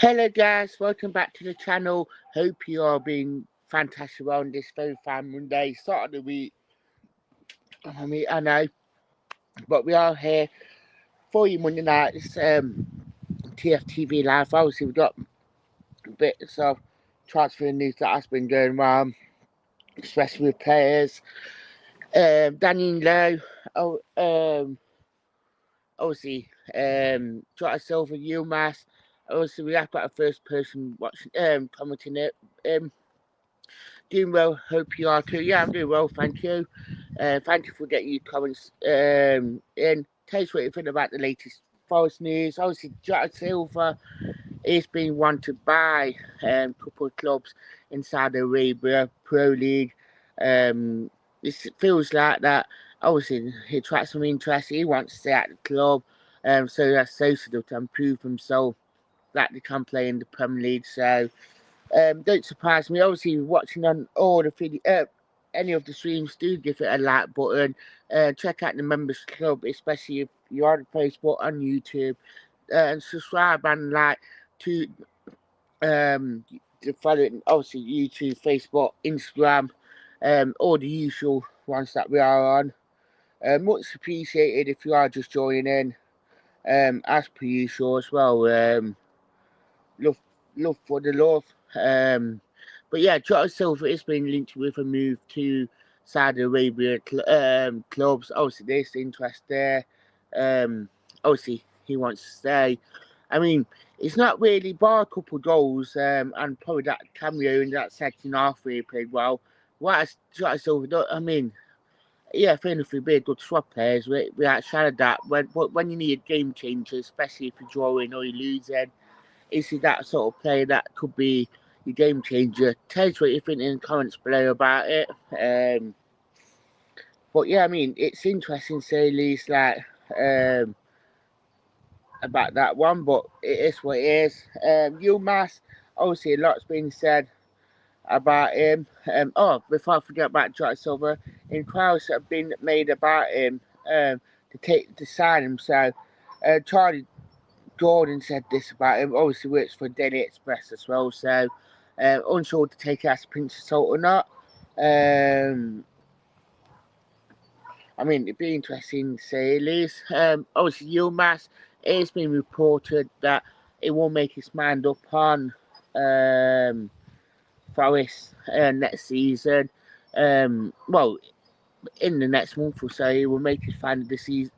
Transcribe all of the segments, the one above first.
Hello guys, welcome back to the channel. Hope you are being fantastic on this very fine Monday, start of the week. I know, but we are here for you Monday night. It's TFTV Live. Obviously, we've got bits of transfer news that has been going on, especially with players. Danilo, obviously, Jota Silva, Rumours. Obviously, we have got a first person watching, commenting it. Doing well, hope you are too. Yeah, I'm doing well, thank you. Thank you for getting your comments in. Tell us what you think about the latest Forest news. Obviously, Jota Silva is being wanted by a couple of clubs in Saudi Arabia, Pro League. It feels like that. Obviously, he attracts some interest. He wants to stay at the club, so that's so to improve himself that they can play in the Premier League. So, don't surprise me. Obviously, watching on all the video, any of the streams, do give it a like button. Check out the members club, especially if you're on Facebook, on YouTube, and subscribe and like to the following. Obviously, YouTube, Facebook, Instagram, all the usual ones that we are on. Much appreciated if you are just joining in. As per usual as well. Love for the love. But yeah, Jota Silva is being linked with a move to Saudi Arabia clubs. Obviously, there's interest there. Obviously, he wants to stay. I mean, it's not really bar a couple of goals and probably that cameo in that second half where he played well. What has Jota Silva done? I mean, yeah, fair enough, we'd be a good swap players. We outside of that, when you need a game changer, especially if you're drawing or you're losing, is he that sort of player that could be your game changer? Tell us what you think in the comments below about it. But yeah, I mean, it's interesting to say at least like about that one, but it is what it is. Yilmaz, obviously a lot's been said about him. Before I forget about Jota Silva, inquiries have been made about him to sign him. So Charlie Jordan said this about him. Obviously works for Daily Express as well, so unsure to take it as a pinch of salt or not. I mean, it'd be interesting to say at least. Obviously, Yilmaz, it's been reported that he will make his mind up on Forest next season. Well, in the next month or so, he will make his final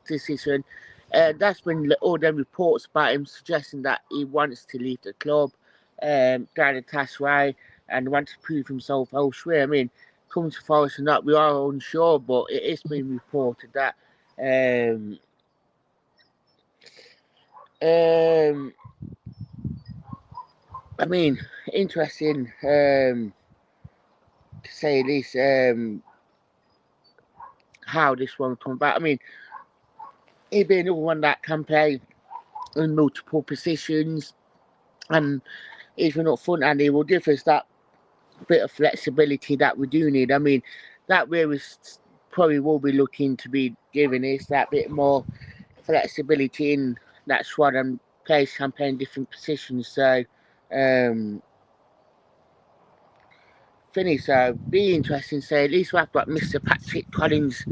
decision. That's been all them reports about him suggesting that he wants to leave the club, Galatasaray, and wants to prove himself elsewhere. I mean, coming to Forest or not, we are unsure, but it is being reported that. I mean, interesting to say this. How this one come about. I mean, he'd be another one that can play in multiple positions, and even up front, and he will give us that bit of flexibility that we do need. I mean, that where we probably will be looking to be giving us that bit more flexibility in that squad, and players can play in different positions. So, finish. Be interesting. So at least we've got Mr. Patrick Collins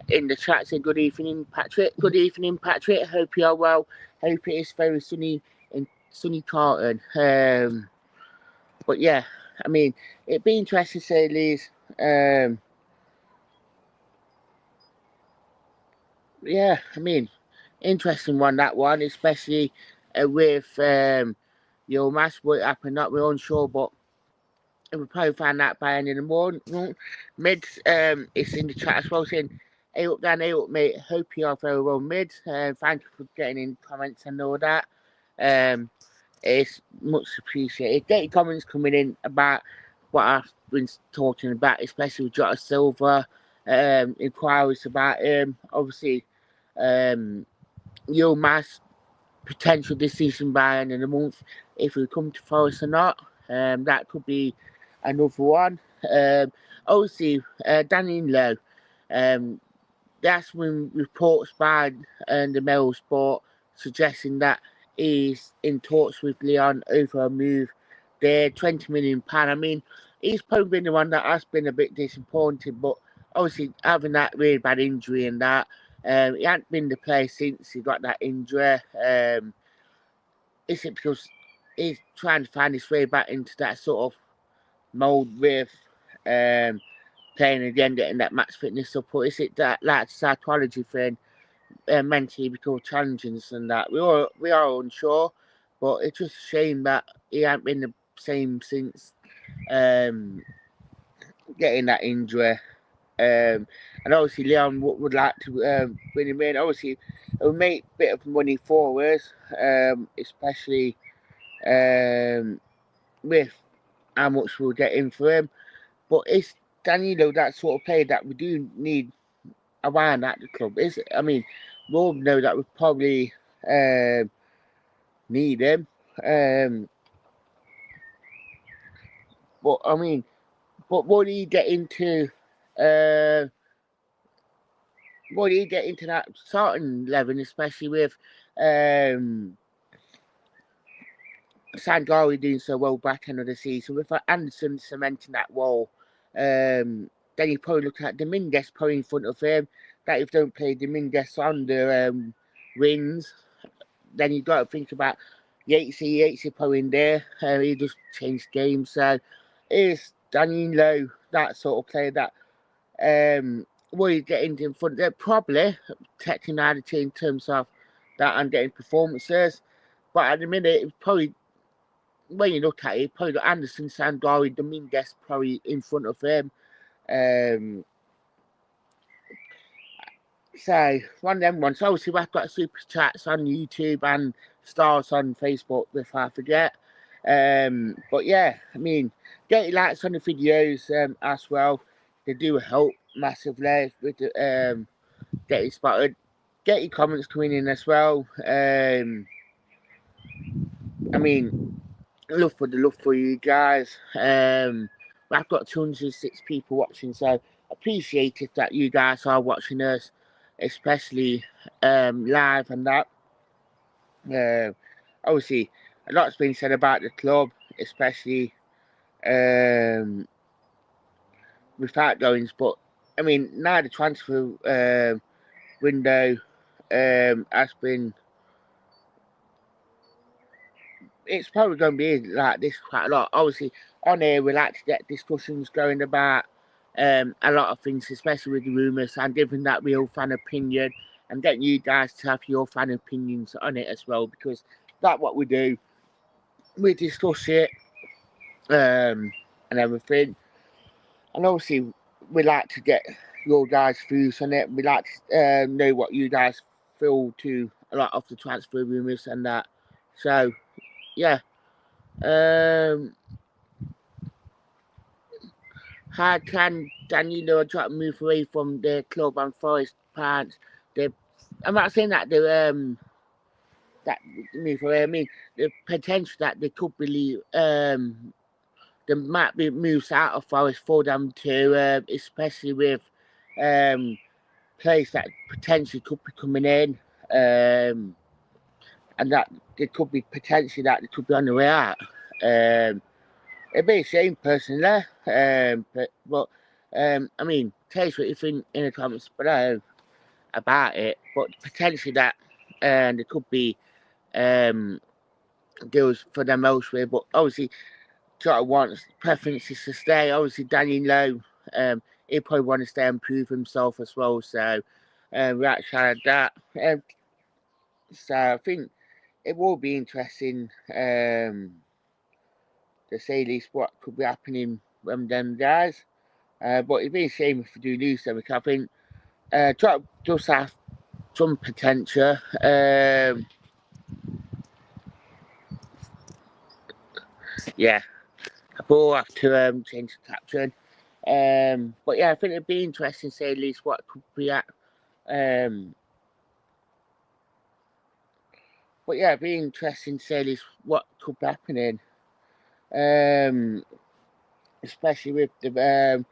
in the chat. Say good evening, Patrick. Good evening, Patrick. Hope you are well. Hope it is very sunny in sunny Carlton. But yeah, I mean, it'd be interesting to say at least. Yeah, I mean, interesting one that one, especially with your match. What happened? Not we're unsure, but we'll probably find out by end of the morning. Mids, it's in the chat as well saying, hey up Dan, hey up mate, hope you are very well mid. Thank you for getting in comments and all that. It's much appreciated. Get your comments coming in about what I've been talking about, especially with Jota Silva, inquiries about him. Obviously, Yilmaz potential decision by end of the month if we come to Forest or not. That could be another one. Obviously, Danilo. That's when reports by the Mail Sport suggesting that he's in talks with Leon over a move there, £20 million. I mean, he's probably been the one that has been a bit disappointed, but obviously having that really bad injury and that, he hasn't been the player since he got that injury. Is it because he's trying to find his way back into that sort of mould with playing again, getting that match fitness up, or is it that like psychology thing, mentally become challenging and that? We are unsure, but it's just a shame that he hasn't been the same since getting that injury. And obviously Leon would like to bring him in. Obviously, it would make a bit of money for us, especially with how much we'll get in for him. But it's Danilo that sort of player that we do need around at the club. Is it? I mean, we all know that we probably need him. But I mean, but would he get into? Would he get into that starting 11, especially with Sangari doing so well back end of the season, with Anderson cementing that wall? Then you probably look at Dominguez probably in front of him. That if you don't play Dominguez on the wings, then you've got to think about Yatesy probably in there. He just changed games. So is Danilo that sort of player that will you get in front there? Probably technicality in terms of that and getting performances. But at the minute, it's probably, when you look at it, probably got Anderson, Sangari, Dominguez probably in front of him. So one of them ones. Obviously, we've got super chats on YouTube and stars on Facebook. If I forget, but yeah, I mean, get your likes on the videos as well. They do help massively with the, getting spotted. Get your comments coming in as well. I mean, love for you guys. I've got 206 people watching, so appreciate it that you guys are watching us, especially live and that. Obviously, a lot's been said about the club, especially with outgoings. But I mean, now the transfer window has been. It's probably going to be like this quite a lot. Obviously, on here we like to get discussions going about a lot of things, especially with the rumours and giving that real fan opinion and getting you guys to have your fan opinions on it as well, because that's what we do. We discuss it and everything, and obviously we like to get your guys' views on it. We like to know what you guys feel to a lot of the transfer rumours and that. So yeah. How can Danilo try to move away from the club and Forest parts? I'm not saying that they that move away. I mean the potential that they could believe there might be moves out of Forest for them to, especially with players that potentially could be coming in, and that there could be potentially that they could be on the way out. It'd be a shame personally, but I mean, tell us what you think in the comments below about it. But potentially that there could be deals for them elsewhere. But obviously, Jota wants preferences to stay. Obviously, Danilo, he probably want to stay and prove himself as well. So we actually had that. So I think it will be interesting. To say least what could be happening from them guys. But it'd be a shame if we do lose them, because I think Jota does have some potential. Yeah, I will have to change the caption. But yeah, I think it'd be interesting to say at least what could be at. But yeah, it'd be interesting to say at least what could be happening. Especially with the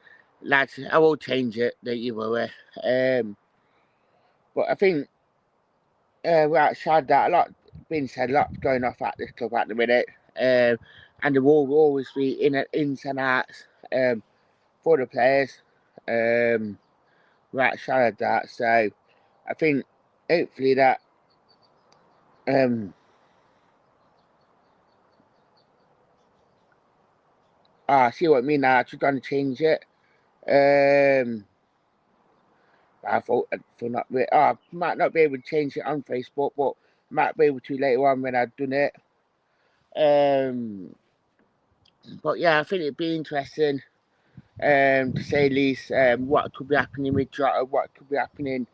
lads. I will change it, don't you worry. But I think we outside that a lot. being said, a lot going off at this club at the minute, and there will always be ins and outs for the players. Right side of that, so I think hopefully that I see what I mean now. I'm just going to change it. I thought not. Might not be able to change it on Facebook, but might be able to later on when I've done it. But yeah, I think it'd be interesting, to say the least, what could be happening with Jota, what could be happening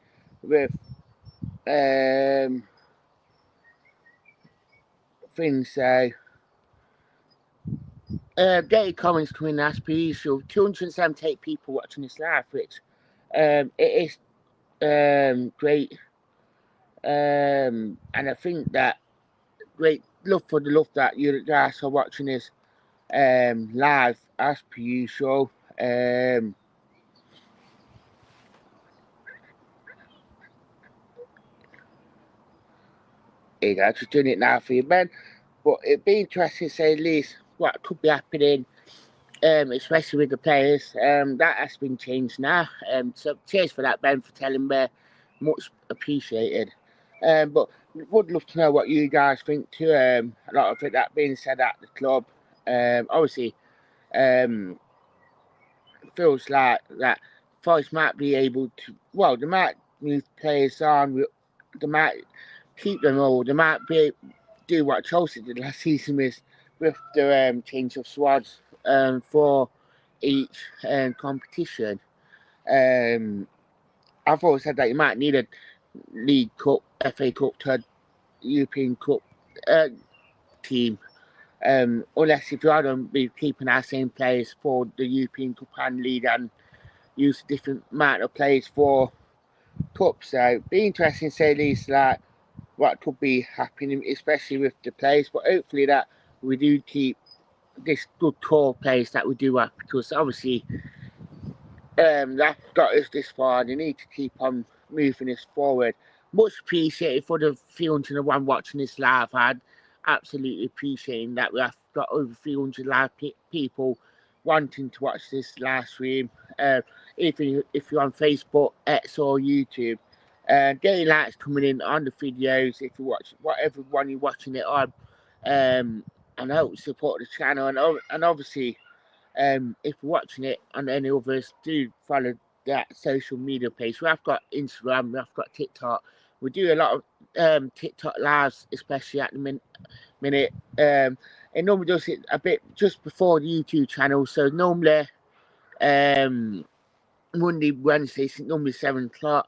with things. So, get your comments coming as per usual. 278 people watching this live, which it is great. And I think that great love for the love that you guys are watching this live as per usual. I'm just doing it now for you, Ben. But it'd be interesting to say at least what could be happening, especially with the players. That has been changed now. So cheers for that, Ben, for telling me. Much appreciated. But would love to know what you guys think too. A lot of it that being said at the club. Obviously, feels like that Forest might be able to. Well, they might move players on. They might keep them all. They might do what Chelsea did last season with the change of squads for each competition. I've always said that you might need a League Cup, FA Cup, to European Cup team. Unless if you are going to be keeping our same players for the European Cup and League and use a different amount of players for Cups. So be interesting to say least like what could be happening, especially with the players. But hopefully that we do keep this good core players that we do have, because obviously that got us this far. They need to keep on moving us forward. Much appreciated for the 301 watching this live. I'd absolutely appreciating that we have got over 300 live people wanting to watch this live stream. Even if you're on Facebook, X, or YouTube, getting likes coming in on the videos. If you watch whatever one you're watching it on, and help support the channel, and obviously. If you're watching it on any others, do follow that social media page. We have got Instagram, we have got TikTok. We do a lot of TikTok lives, especially at the minute. It normally does it a bit just before the YouTube channel. So normally Monday, Wednesdays, it's normally 7 o'clock.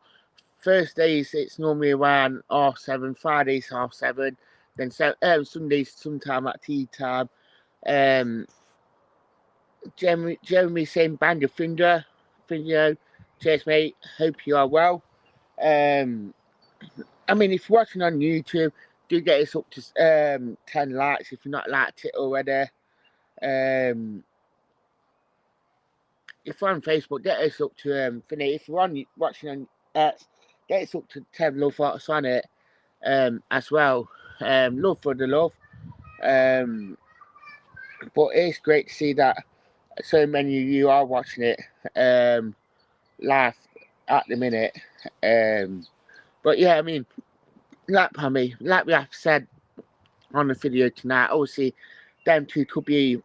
Thursdays, it's normally around 7:30. Fridays, 7:30. Then Sundays, sometime at tea time. Jeremy saying band of video. Cheers, mate. Hope you are well. I mean, if you're watching on YouTube, do get us up to 10 likes if you're not liked it already. If you're on Facebook, get us up to if you're watching on X, get us up to 10 love thoughts on it as well. Love for the love. But it's great to see that so many of you are watching it live at the minute. But yeah, I mean, like we have said on the video tonight, obviously, them two could be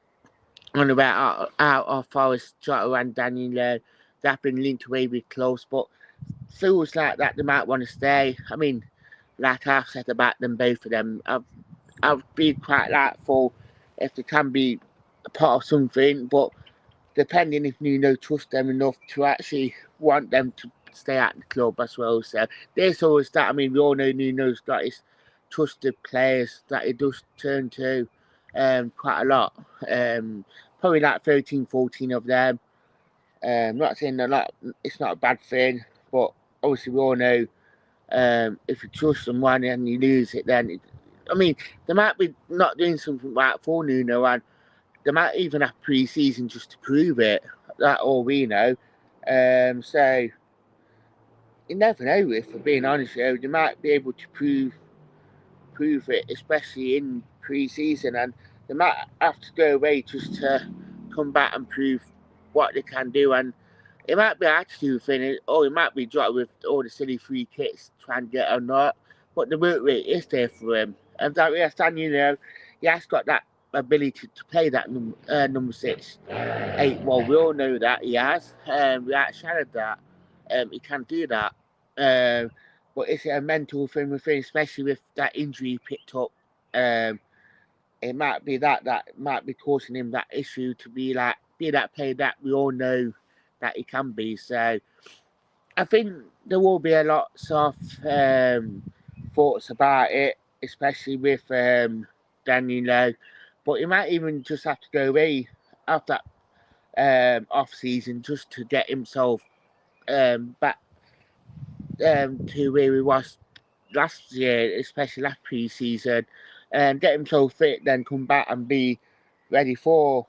on the way out of Forest, Jota and Danilo. They've been linked away with close, but feels like that they might want to stay. I mean, like I've said about them, both of them, I've been quite likeful if they can be a part of something, but depending if Nuno trusts them enough to actually want them to stay at the club as well. So there's always that. I mean, we all know Nuno's got his trusted players that he does turn to quite a lot. Probably like 13, 14 of them. Not saying they're not, it's not a bad thing, but obviously we all know if you trust someone and you lose it, then I mean, they might be not doing something right for Nuno, and they might even have pre-season just to prove it. That all we know. So you never know. If we're being honest, they might be able to prove prove it, especially in pre-season, and they might have to go away just to come back and prove what they can do. And it might be an attitude thing, or it might be dropped with all the silly free kicks trying to get or not. But the work rate is there for him, and that we understand, he has got that ability to play that number 6, 8. Well, we all know that he has. We outshadowed that. He can do that. But it's a mental thing with him, especially with that injury he picked up. It might be that might be causing him that issue to be that player that we all know that he can be. So I think there will be a lot of thoughts about it, especially with Danilo. But he might even just have to go away after that off season just to get himself back to where he was last year, especially last pre-season, and get himself fit, then come back and be ready for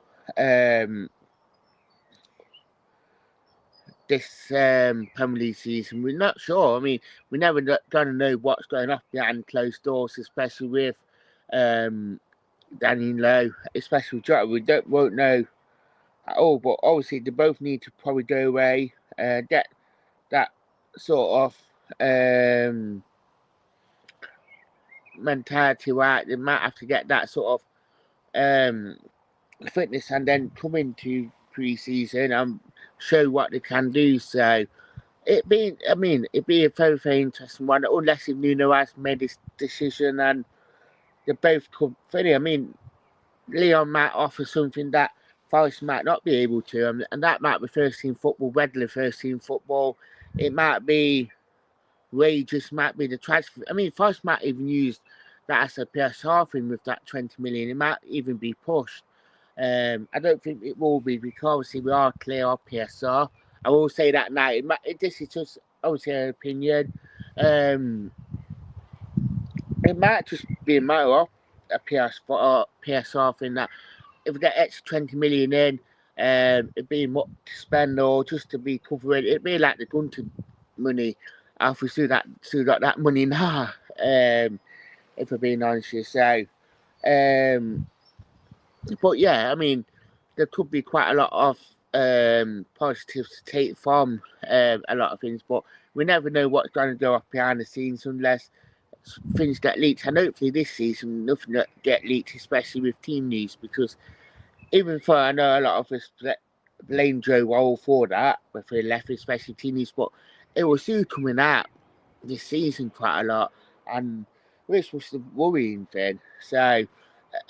this Premier League season. We're not sure. I mean, we're never going to know what's going on behind closed doors, especially with Danilo, especially with Jota. We won't know at all. But obviously, they both need to probably go away, get that sort of mentality right. They might have to get that sort of fitness and then come into pre-season and show what they can do. So it'd be a very, very interesting one, unless if Nuno has made this decision and they both come fully. I mean, Leon might offer something that Forest might not be able to, and that might be first team football, regular first team football. It might be wages, might be the transfer. I mean, Forest might even use that as a PSR thing with that 20 million. It might even be pushed. I don't think it will be, because obviously we are clear of PSR. I will say that now. This is just obviously an opinion. It might just be a matter of a PSR thing, that if we get extra 20 million in, it'd be much to spend, or just to be covering. It'd be like the Gunter money. If we still got that money now, if we're being honest with you. So, but yeah, I mean, there could be quite a lot of positives to take from a lot of things, but we never know what's going to go off behind the scenes unless things get leaked. And hopefully this season nothing that get leaked, especially with team news, because even though I know a lot of us blame Joe Wall for that, with he left, especially team news, but it was still coming out this season quite a lot, and this was the worrying thing. So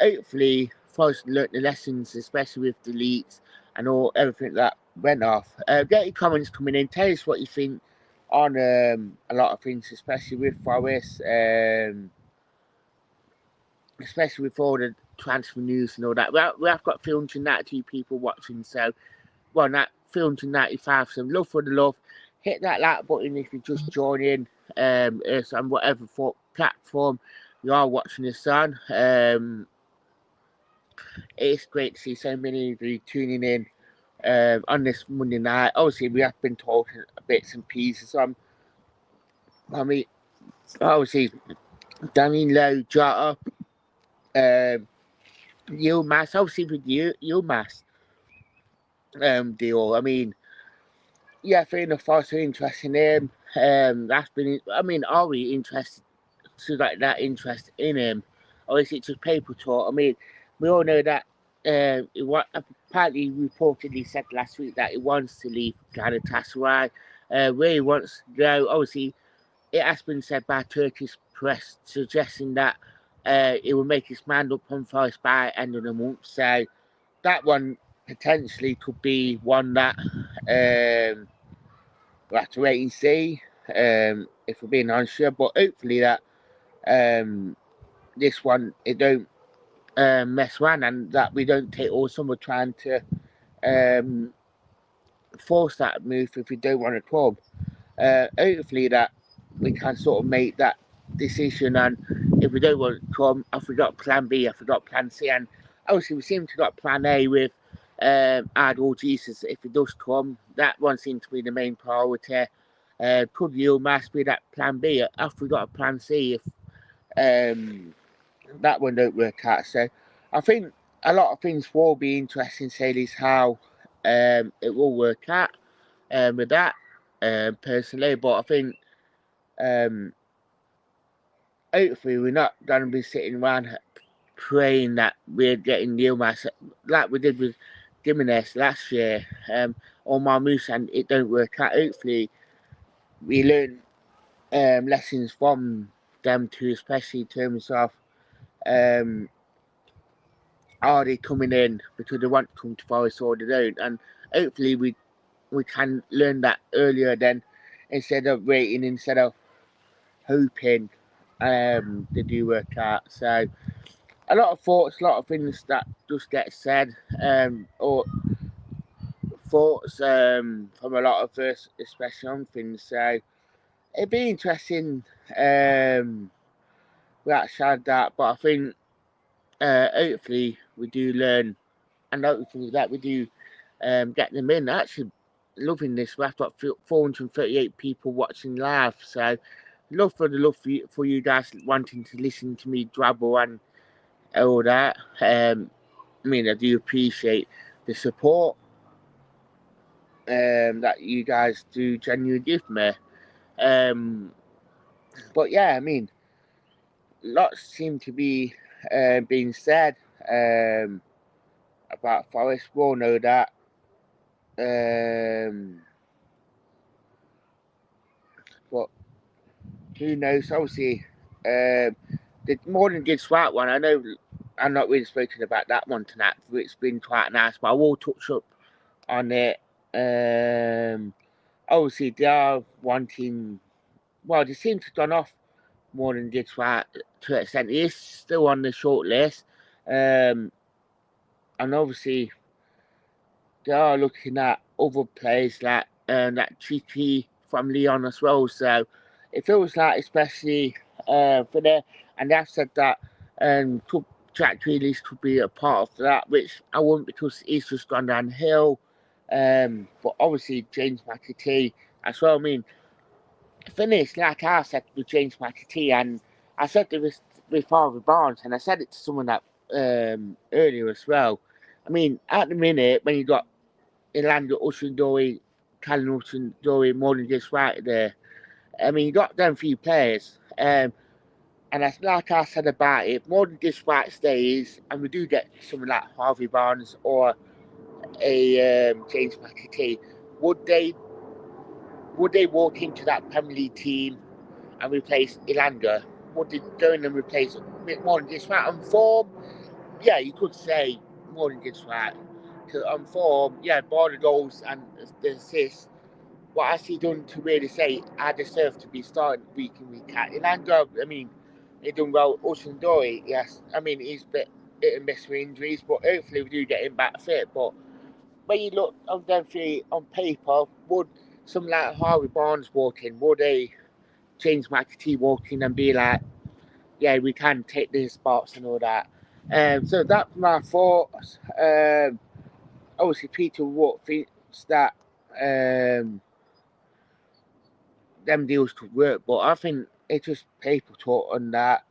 hopefully Forest learnt the lessons, especially with the leaks and everything that went off. Get your comments coming in. Tell us what you think on a lot of things, especially with Forest, especially with all the transfer news and all that. We have got 392 people watching, so not 395. So love for the love. Hit that like button if you're just joining us on whatever platform you are watching this on. It's great to see so many of you tuning in on this Monday night. Obviously, we have been talking bits and pieces on. I mean, obviously, Danilo, Jota, Yilmaz. Obviously, with Yilmaz deal. I mean, yeah, fair enough. Also interested in him. That's been. I mean, are we interested to that interest in him, or is it just paper talk? I mean, we all know that apparently reportedly said last week that he wants to leave Galatasaray. Where he wants to go, obviously, it has been said by Turkish press suggesting that he will make his mind up on Forest by end of the month. So that one potentially could be one that we'll have to wait and see. If we're being honest here, but hopefully that this one it don't mess around, and that we don't take all summer trying to force that move if we don't want to club. Hopefully that we can sort of make that decision, and if we don't want to come, if we got plan B, if we got plan C, and obviously we seem to got plan A with Ardal Jesus. If it does come, that one seems to be the main priority. Could Yilmaz be that plan B after we got a plan C? If that one don't work out. So I think a lot of things will be interesting. Say this how it will work out with that personally, but I think hopefully we're not going to be sitting around praying that we're getting Yilmaz like we did with Jimenez last year or Marmoush, and it don't work out. Hopefully we learn lessons from them too, especially in terms of are they coming in because they want to come to Forest or they don't, and hopefully we can learn that earlier then instead of waiting, instead of hoping they do work out. So a lot of thoughts, a lot of things that just get said, or thoughts from a lot of us, especially on things. So it'd be interesting without shared that, but I think hopefully we do learn, and hopefully that we do get them in. Actually, loving this. We've got 438 people watching live, so love for you guys wanting to listen to me drabble and all that. I mean, I do appreciate the support that you guys do genuinely give me. But yeah, I mean, lots seem to be being said about Forest. We all know that. But who knows? Obviously, the more than good swat one. I know I'm not really spoken about that one tonight. It's been quite nice, but I will touch up on it. Obviously, they are wanting. Well, they seem to have gone off more than good swat to an extent. He is still on the short list, and obviously they are looking at other players like that Chichi from Leon as well. So it feels like, especially for them, and they've said that Jack Grealish could be a part of that, which I wouldn't because he's just gone downhill. But obviously James McAtee as well. I mean, finish like I said with James McAtee, and I said this with Harvey Barnes, and I said it to someone that earlier as well. I mean, at the minute when you got Ilanda Ushendori, Callum Ushendori, more than just right there. I mean, you got them few players, and that's like I said about it, more than just right stays, and we do get someone like Harvey Barnes or a James McAtee. Would they walk into that Premier League team and replace Ilanga? Would they go in and replace more than just right on form? Yeah, you could say more than just right. On form, yeah, bar the goals and the assists, what has he done to really say I deserve to be starting week in, week out? Ilanga, I mean, he done well. Ushendori, yes. I mean, he's a bit hit and miss with injuries, but hopefully we do get him back fit. But when you look on them three on paper, would some like Harvey Barnes walk in? Would a James McAtee walk in and be like, yeah, we can take these spots and all that? So that's my thoughts. Obviously, Peter Watt thinks that them deals could work, but I think it's just paper talk on that.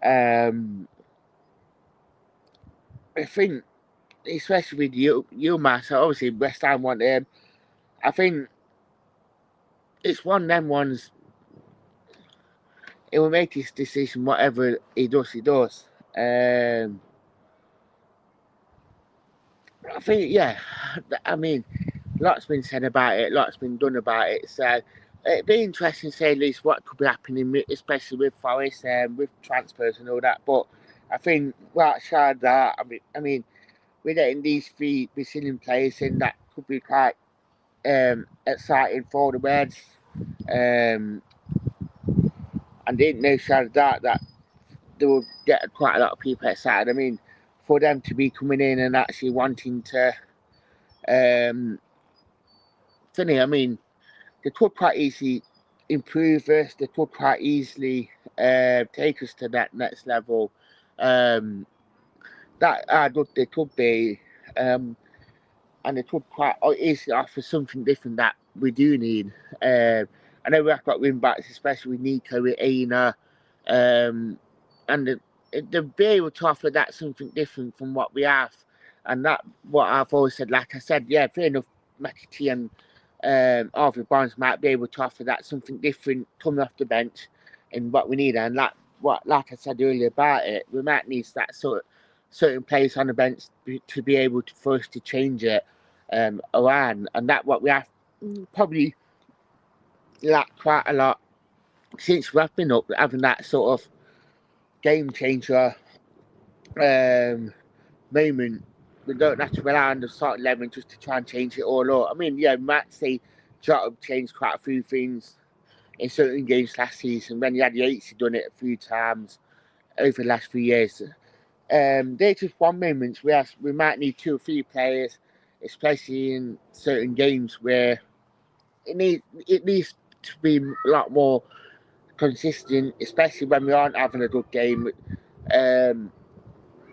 I think, especially with Yilmaz, obviously West Ham want him. I think it's one of them ones. He will make his decision, whatever he does, he does. I think, yeah. I mean, lots been said about it, lots been done about it. So it'd be interesting to say at least what could be happening, especially with Forest and with transfers and all that. But I think outside that, I mean, we're getting these three Brazilian players in that could be quite exciting for the Reds. And didn't know shadow that they will get quite a lot of people excited. I mean, for them to be coming in and actually wanting to I mean, they could quite easily improve us. They could quite easily take us to that next level. That they could be, and they could quite easily offer something different that we do need. I know we've got wing backs, especially with Nico, with Aina. and the be able to offer that something different from what we have, and that what I've always said. Like I said, yeah, fair enough. Matty and Harvey Barnes might be able to offer that something different coming off the bench, and what we need, and like I said earlier about it, we might need that certain players on the bench to be able to for us to change it around, and that what we have probably lacked quite a lot since we've been up, having that sort of game changer moment. We don't have to rely on the start 11 just to try and change it all up. I mean, yeah, Matt say Jota changed quite a few things in certain games last season. When he had Yates, he done it a few times over the last few years. They're just one moments where we might need 2 or 3 players, especially in certain games where it needs to be a lot more consistent, especially when we aren't having a good game.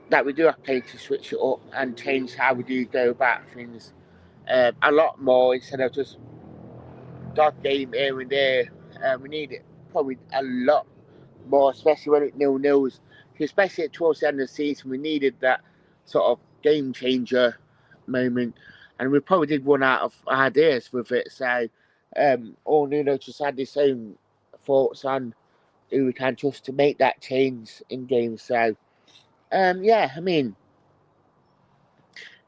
That we do have players to switch it up and change how we do go about things a lot more instead of just dot game here and there. We need it probably a lot more, especially when it 0-0s. Especially towards the end of the season, we needed that sort of game changer moment, and we probably did run out of ideas with it. So, all Nuno just had his own thoughts on who we can trust to make that change in games. So, yeah, I mean,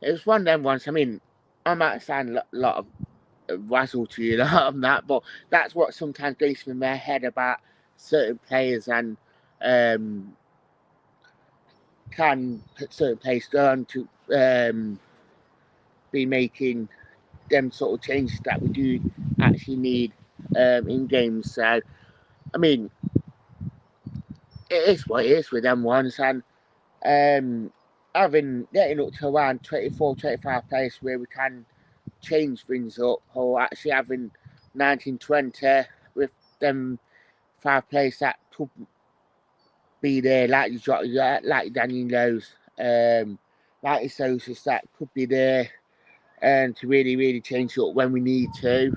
it was one of them ones. I mean, I might sound a lot of razzle to you on that, but that's what sometimes goes through my head about certain players and can put certain players down to be making them sort of changes that we do actually need in games. So, I mean, it is what it is with them ones, and getting up to around 24, 25 players where we can change things up, or actually having 19-20 with them 5 players that could be there, like you got, like Danilo's, like your Sosa's that could be there, and to really, really change it up when we need to,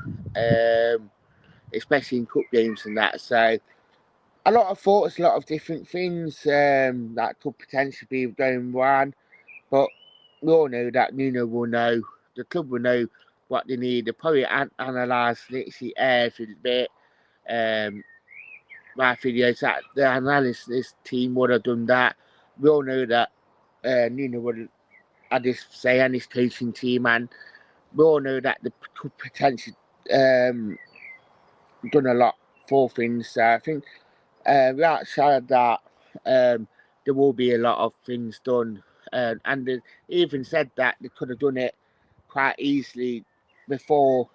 especially in cup games and that. So, a lot of thoughts, a lot of different things that could potentially be going wrong, but we all know that Nuno will know, the club will know what they need. They'll probably analyse literally every bit. My videos that the analysis team would have done that. We all know that Nuno would have had his say and his coaching team, and we all know that they could potentially done a lot for things. So I think outside of that, there will be a lot of things done. And they even said that they could have done it quite easily before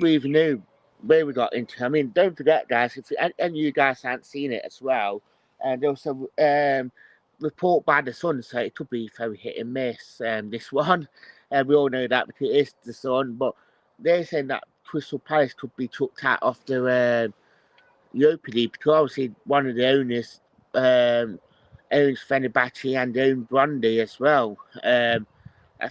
we even knew where we got into. I mean, don't forget, guys, if and you guys haven't seen it as well, and there was a report by the Sun, so it could be very hit and miss. This one, we all know that because it is the Sun, but they're saying that Crystal Palace could be chucked out of the Europa League because obviously one of the owners owns Fenerbahce and owns Brandy as well. I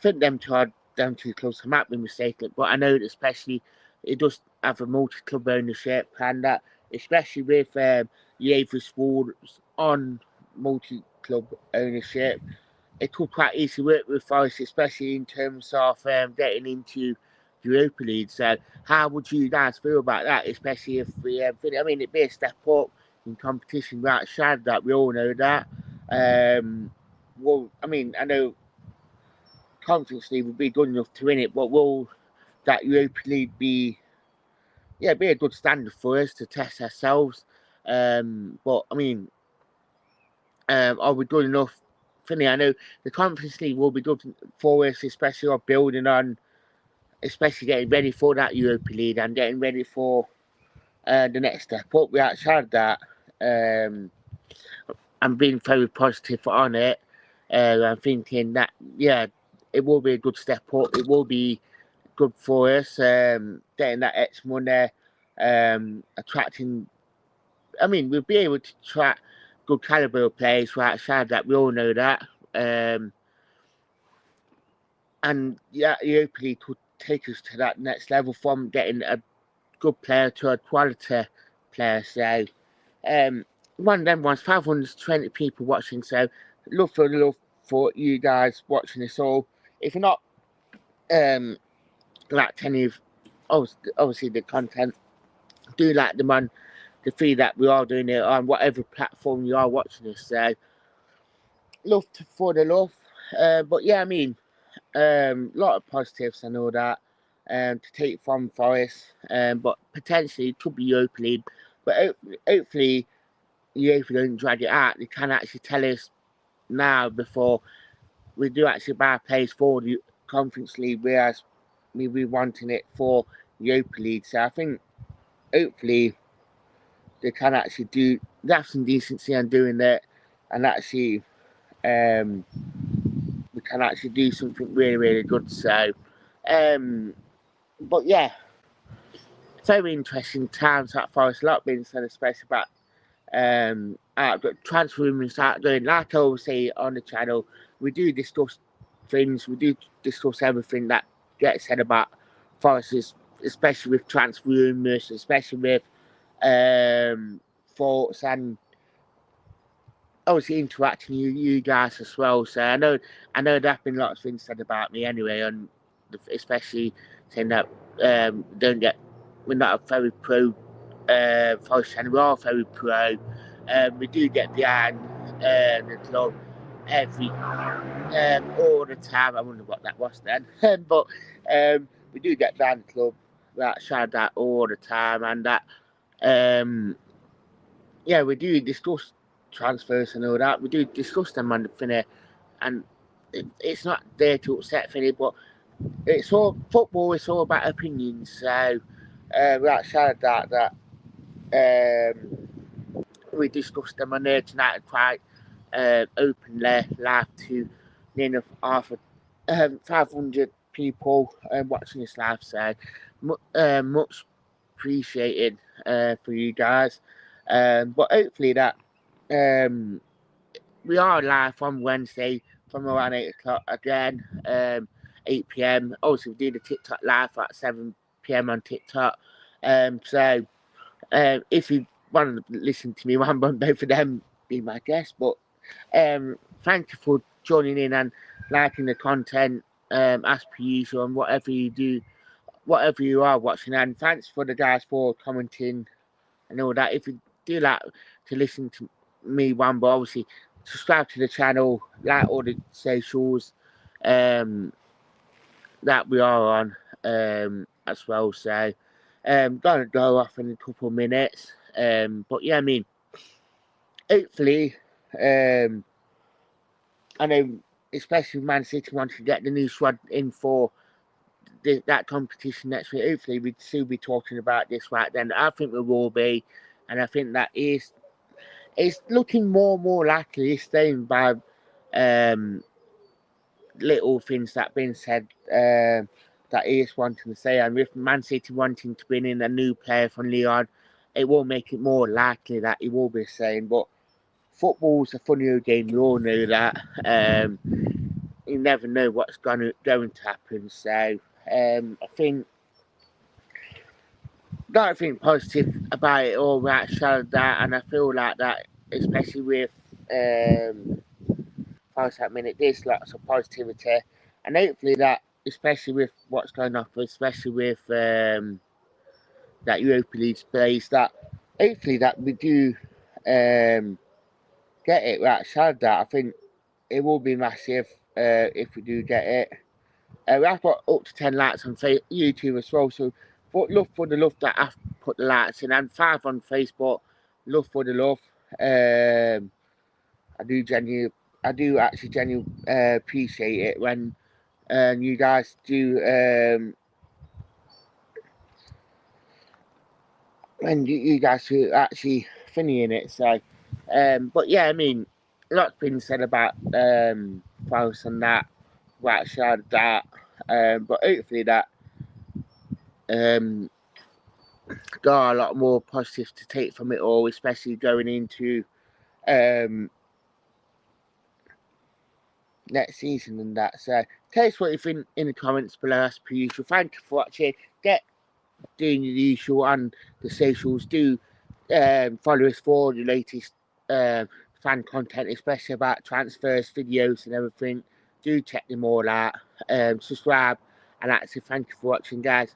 think them two are down too close. I might be mistaken, but I know that especially it does have a multi-club ownership, and that especially with UEFA Sports on multi-club ownership, it could quite easily work with Forest, especially in terms of getting into Europa League. So, how would you guys feel about that? Especially if we, I mean, it'd be a step up in competition outside that. We all know that. Well, I mean, I know Conference League would be good enough to win it, but will that Europa League be a good standard for us to test ourselves? But I mean, are we good enough? Finny, I know the Conference League will be good for us, especially on building on, especially getting ready for that Europa League and getting ready for the next step up. We outside that, I'm being very positive on it. I'm thinking that it will be a good step up. It will be good for us, getting that extra money, attracting. I mean, we'll be able to attract good caliber of players for outside that. We all know that. And yeah, Europa League could take us to that next level from getting a good player to a quality player. So, one of them ones, 520 people watching, so love for you guys watching this all. If you're not like any of obviously the content, do like them on the feed that we are doing it on whatever platform you are watching this. So for the love. But yeah, I mean, lot of positives and all that to take from Forest, but potentially it could be Europa League. But hopefully UEFA don't drag it out. They can actually tell us now before we do actually buy players for the Conference League, whereas we wanting it for Europa League. So I think hopefully they can actually have some decency on doing that, and actually we can actually do something really, really good. So, but yeah, very interesting times at Forest. A lot being said, especially about transfer rumours start going. Like I always say on the channel, we do discuss things, we do discuss everything that gets said about Forest, especially with transfer rumours, especially with thoughts and obviously interacting with you guys as well. So I know there have been lots of things said about me anyway, and especially saying that we're not a very pro Forest channel. We are very pro. We do get behind the club every all the time. I wonder what that was then, but we do get behind the club. That shout that all the time, and that yeah, we do discuss transfers and all that. We do discuss them on the Finny, and it's not there to upset Finny, but it's all football. It's all about opinions. So that shout that we discussed them on there tonight quite openly, live to near enough half 500 people watching this live. So much appreciated for you guys. But hopefully that we are live on Wednesday from around 8 o'clock again, 8 p.m. Also, we do the TikTok live at 7 p.m. on TikTok. So if you want to listen to me one by both of them, be my guest. But thank you for joining in and liking the content as per usual, and whatever you do, whatever you are watching. And thanks for the guys for commenting and all that. If you do like to listen to me one, but obviously subscribe to the channel, like all the socials that we are on as well. So gonna go off in a couple of minutes. But yeah, I mean, hopefully, I know, especially Man City want to get the new squad in for that competition next week. Hopefully, we'd still be talking about this right then. I think we will be, and I think that is it's looking more and more likely, staying by little things that been said that he is wanting to say, and with Man City wanting to bring in a new player from Lyon, it will make it more likely that he will be saying. But football's a funny game, we all know that. You never know what's going to happen. So I think got to think positive about it all, right? Show that, and I feel like that, especially with Forest at minute, there's lots of positivity, and hopefully that, especially with what's going on, especially with that Europa League space, that hopefully that we do get it right. Show that, I think it will be massive if we do get it. We have got up to 10 likes on YouTube as well, so love for the love that I've put the likes in, and 5 on Facebook. Love for the love. I do actually genuinely appreciate it when you guys do when you guys are actually funny in it. So, but yeah, I mean, a lot's been said about Faust and that, right side that, but hopefully that got a lot more positives to take from it all, especially going into next season and that. So tell us what you think in the comments below as per usual. Thank you for watching. Get doing the usual on the socials. Do follow us for the latest fan content, especially about transfers, videos, and everything. Do check them all out. Subscribe, and actually, thank you for watching, guys.